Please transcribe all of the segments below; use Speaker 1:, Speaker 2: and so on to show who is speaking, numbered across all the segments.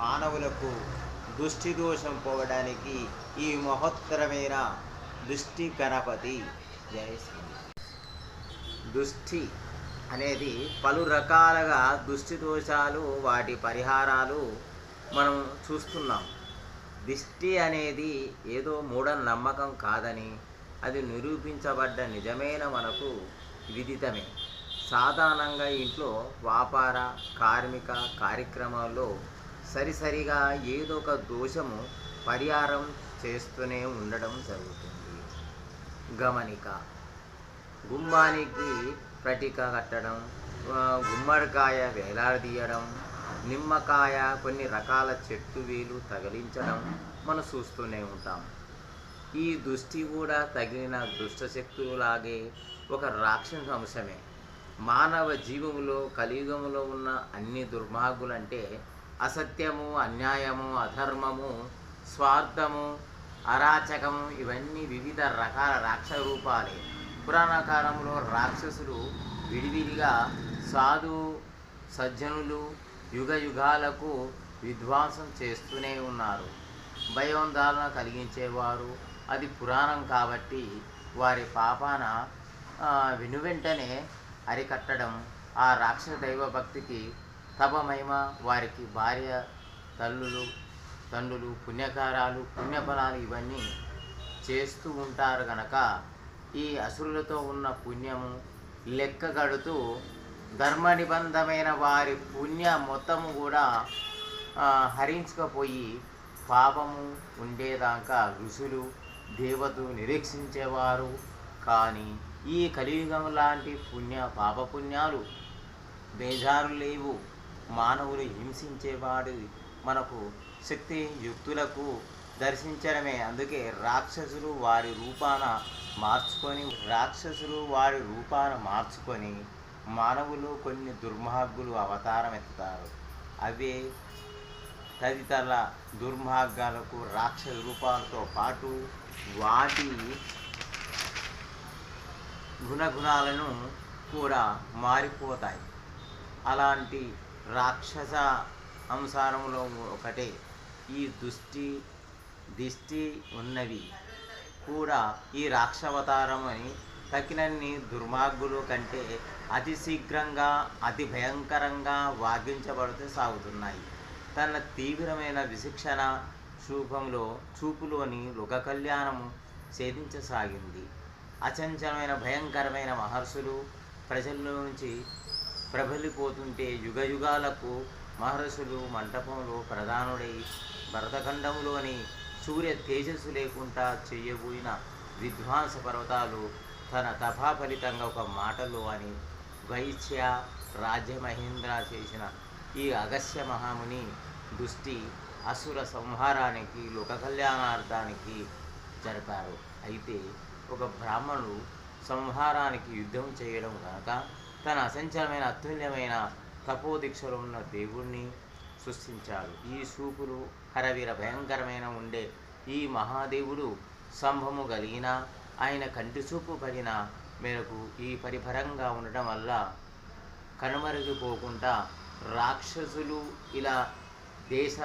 Speaker 1: మానవులకు దృష్టి దోషం పోవడానికి ఈ మహోత్తరమైన దృష్టి గణపతి. జయ శ్రీ. దృష్టి అనేది పలు రకాలుగా దృష్టి దోషాలు, వాటి పరిహారాలు మనం చూస్తున్నాం. దిష్టి అనేది ఏదో మూఢనమ్మకం కాదని, అది నిరూపించబడ్డ నిజమైన మనకు విదితమే. సాధారణంగా ఇంట్లో వ్యాపార కార్మిక కార్యక్రమాల్లో సరిసరిగా ఏదో ఒక దోషము పరిహారం చేస్తూనే ఉండడం జరుగుతుంది. గమనిక: గుమ్మానికి పట్టిక కట్టడం, గుమ్మడికాయ వేలాడదీయడం, నిమ్మకాయ, కొన్ని రకాల చెట్టు వేలు తగిలించడం మనం చూస్తూనే ఉంటాం. ఈ దృష్టి కూడా తగిలిన దుష్టశక్తులాగే ఒక రాక్షస అంశమే. మానవ జీవములో కలియుగములో ఉన్న అన్ని దుర్మార్గులంటే అసత్యము, అన్యాయము, అధర్మము, స్వార్థము, అరాచకము, ఇవన్నీ వివిధ రకాల రాక్షస రూపాలే. పురాణ కాలంలో రాక్షసులు విడివిడిగా సాధు సజ్జనులు యుగ యుగాలకు విధ్వంసం చేస్తూనే ఉన్నారు. భయోందాలన కలిగించేవారు. అది పురాణం కాబట్టి వారి పాపాన వెనువెంటనే అరికట్టడం, ఆ రాక్షస దైవభక్తికి తపమహిమ, వారికి భార్య తండ్రులు పుణ్యకారాలు పుణ్యఫలాలు ఇవన్నీ చేస్తూ ఉంటారు గనక ఈ అసురులతో ఉన్న పుణ్యము లెక్కగడుతూ ధర్మ నిబంధమైన వారి పుణ్య మొత్తము కూడా హరించుకపోయి పాపము ఉండేదాకా ఋషులు దేవతలు నిరీక్షించేవారు. కానీ ఈ కలియుగం లాంటి పాపపుణ్యాలు బేజారు లేవు. మానవులు హింసించేవాడు మనకు శక్తి యుక్తులకు దర్శించడమే. అందుకే రాక్షసులు వారి రూపాన మార్చుకొని మానవులు కొన్ని దుర్మార్గులు అవతారం ఎత్తుతారు. అవే తదితర దుర్మార్గాలకు రాక్షస రూపాలతో పాటు వాటి గుణగుణాలను కూడా మారిపోతాయి. అలాంటి రాక్షస అంశారంలో ఒకటే ఈ దిష్టి ఉన్నవి కూడా ఈ రాక్షవతారం అని తగినన్ని దుర్మార్గులు కంటే అతి శీఘ్రంగా అతి భయంకరంగా వాగించబడుతూ సాగుతున్నాయి. తన తీవ్రమైన విశిక్షణ చూపులోని లోక కళ్యాణము ఛేదించసాగింది. అచంచలమైన భయంకరమైన మహర్షులు ప్రజల్లో నుంచి ప్రబలిపోతుంటే యుగాలకు మహర్షులు మంటపంలో ప్రధానుడై భరతఖండంలోని సూర్య తేజస్సు లేకుండా చెయ్యబోయిన విధ్వంస పర్వతాలు తన తపా ఫలితంగా ఒక మాటలో అని వైశ్య రాజ్యమహేంద్ర చేసిన ఈ అగస్త్య మహాముని దృష్టి అసుర సంహారానికి లోక కళ్యాణార్థానికి జరిపారు. అయితే ఒక బ్రాహ్మణుడు సంహారానికి యుద్ధం చేయడం కనుక తన అసంచలమైన అత్యుల్యమైన తపోదీక్షలో ఉన్న దేవుణ్ణి సృష్టించాడు. ఈ చూపులు హరవీర భయంకరమైన ఉండే ఈ మహాదేవుడు సంభము కలిగిన ఆయన కంటి చూపు పడిన మేరకు ఈ పరిపరంగా ఉండటం వల్ల కనుమరుగిపోకుండా రాక్షసులు ఇలా దేశ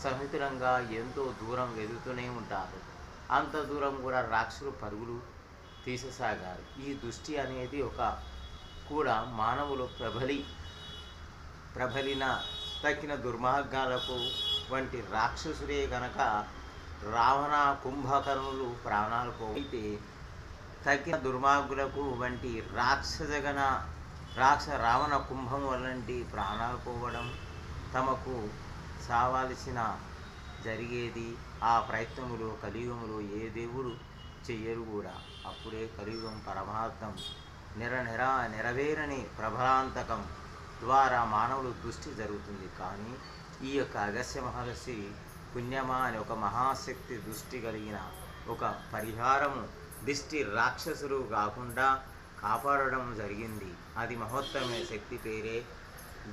Speaker 1: సహితులంగా ఎంతో దూరం వెదుగుతూనే ఉంటారు. అంత దూరం కూడా రాక్షసులు పరుగులు తీససాగారు. ఈ దృష్టి అనేది కూడా మానవులు ప్రబలిన తక్కిన దుర్మార్గాలకు వంటి రాక్షసులే గనక రావణ కుంభకర్ణులు ప్రాణాలు పోయితే తక్కిన దుర్మార్గులకు వంటి రావణ కుంభం వలంటి ప్రాణాలు పోవడం తమకు చావాల్సిన జరిగేది. ఆ ప్రయత్నములు కలియుగములో ఏ దేవుడు చెయ్యరు కూడా. అప్పుడే కలియుగం పరమార్థం నెరవేరని ప్రభలాంతకం ద్వారా మానవుడు దృష్టి జరుగుతుంది. కానీ ఈ యొక్క అగస్త్య మహర్షి పుణ్యమా అని ఒక మహాశక్తి దృష్టి కలిగిన ఒక పరిహారము దిష్టి రాక్షసులు కాకుండా కాపాడడం జరిగింది. అది మహోత్తరమైన శక్తి పేరే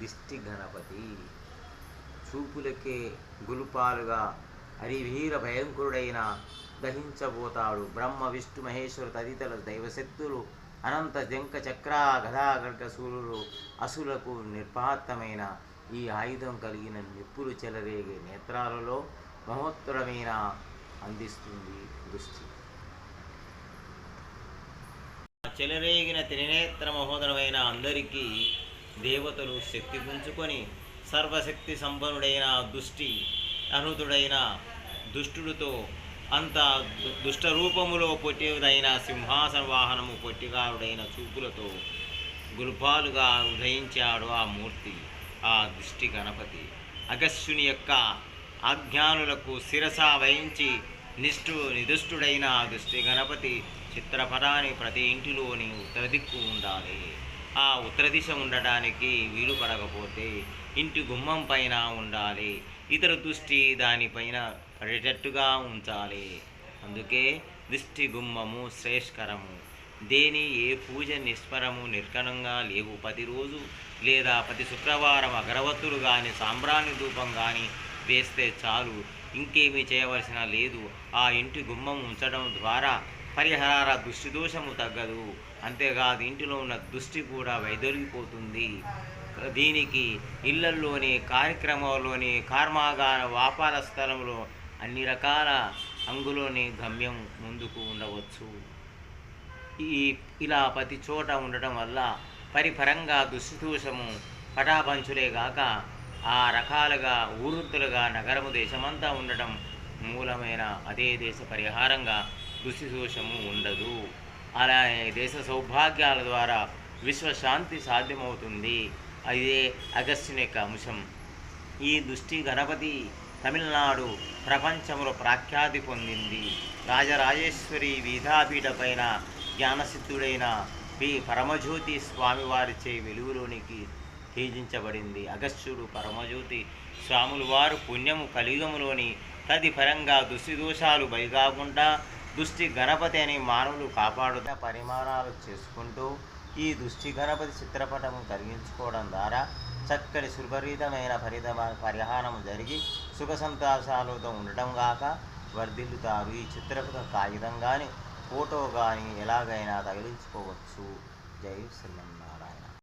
Speaker 1: దిష్టి గణపతి. చూపులకే గులుపాలుగా హరివీర భయంకరుడైన దహించబోతాడు. బ్రహ్మ విష్ణు మహేశ్వర తదితర దైవశక్తులు అనంత జంక చక్ర గదాగర్గ సూర్యులు అసులకు నిర్పాతమైన ఈ ఆయుధం కలిగిన నిప్పులు చెలరేగే నేత్రాలలో మహోత్తరమైన అందిస్తుంది దృష్టి. చెలరేగిన త్రినేత్ర మహోదరమైన అందరికీ దేవతలు శక్తి పుంజుకొని సర్వశక్తి సంపన్నుడైన దుష్టి అనుతుడైన దుష్టుడితో అంత దుష్టరూపములో పొట్టిదైన సింహాసన వాహనము పొట్టిగారుడైన చూపులతో గుల్పాలుగా ఉదయించాడు ఆ మూర్తి, ఆ దుష్టి గణపతి. అగస్త్యుని యొక్క ఆజ్ఞానులకు శిరస వహించి నిదుష్టుడైన దుష్టి గణపతి చిత్రపటాన్ని ప్రతి ఇంటిలోని ఉత్తర దిక్కు ఉండాలి. ఆ ఉత్తర దిశ ఉండటానికి వీలు పడకపోతే ఇంటి గుమ్మం పైన ఉండాలి. ఇతర దృష్టి దానిపైన పడేటట్టుగా ఉంచాలి. అందుకే దిష్టి గుమ్మము శ్రేష్కరము. దేని ఏ పూజ నిష్పరము నిర్కణంగా లేవు. ప్రతిరోజు లేదా ప్రతి శుక్రవారం అగరవత్తులు కానీ సాంబ్రాణి ధూపం కానీ వేస్తే చాలు, ఇంకేమీ చేయవలసిన లేదు. ఆ ఇంటి గుమ్మం ఉంచడం ద్వారా పరిహార దృష్టి దోషము తగ్గదు. అంతేకాదు ఇంటిలో ఉన్న దృష్టి కూడా వైదొలిగిపోతుంది. దీనికి ఇళ్లల్లోని కార్యక్రమాల్లోని కర్మాగార వ్యాపార స్థలంలో అన్ని రకాల అంగులోని గమ్యం ముందుకు ఉండవచ్చు. ఇలా ప్రతి చోట ఉండటం వల్ల పరిపరంగా దుష్టిదోషము పటాపంచులేగాక ఆ రకాలుగా ఊరుతులుగా నగరము దేశమంతా ఉండటం మూలమైన అదే దేశ పరిహారంగా దుష్టిదోషము ఉండదు. అలా దేశ సౌభాగ్యాల ద్వారా విశ్వశాంతి సాధ్యమవుతుంది. అదే అగస్త్యుని యొక్క అంశం. ఈ దుష్టి గణపతి తమిళనాడు ప్రపంచంలో ప్రఖ్యాతి పొందింది. రాజరాజేశ్వరి వీధాపీఠ పైన జ్ఞానసిద్ధుడైన పరమజ్యోతి స్వామివారిచే వెలుగులోనికి తేజించబడింది. అగస్త్యుడు పరమజ్యోతి స్వాములు వారు పుణ్యము కలియుగములోని తదిపరంగా దుష్టి దోషాలు బలికాకుండా దుష్టి గణపతి అని మానవులు కాపాడుతూ పరిమాణాలు చేసుకుంటూ ఈ దుష్టి గణపతి చిత్రపటము కలిగించుకోవడం ద్వారా చక్కని సుభరితమైన పరిహారం జరిగి సుఖ సంతోషాలతో ఉండటం గాక వర్ధిల్లుతారు. ఈ చిత్రపట కాగితం కానీ ఫోటో కానీ ఎలాగైనా తగిలించుకోవచ్చు. జై శ్రీమన్నారాయణ.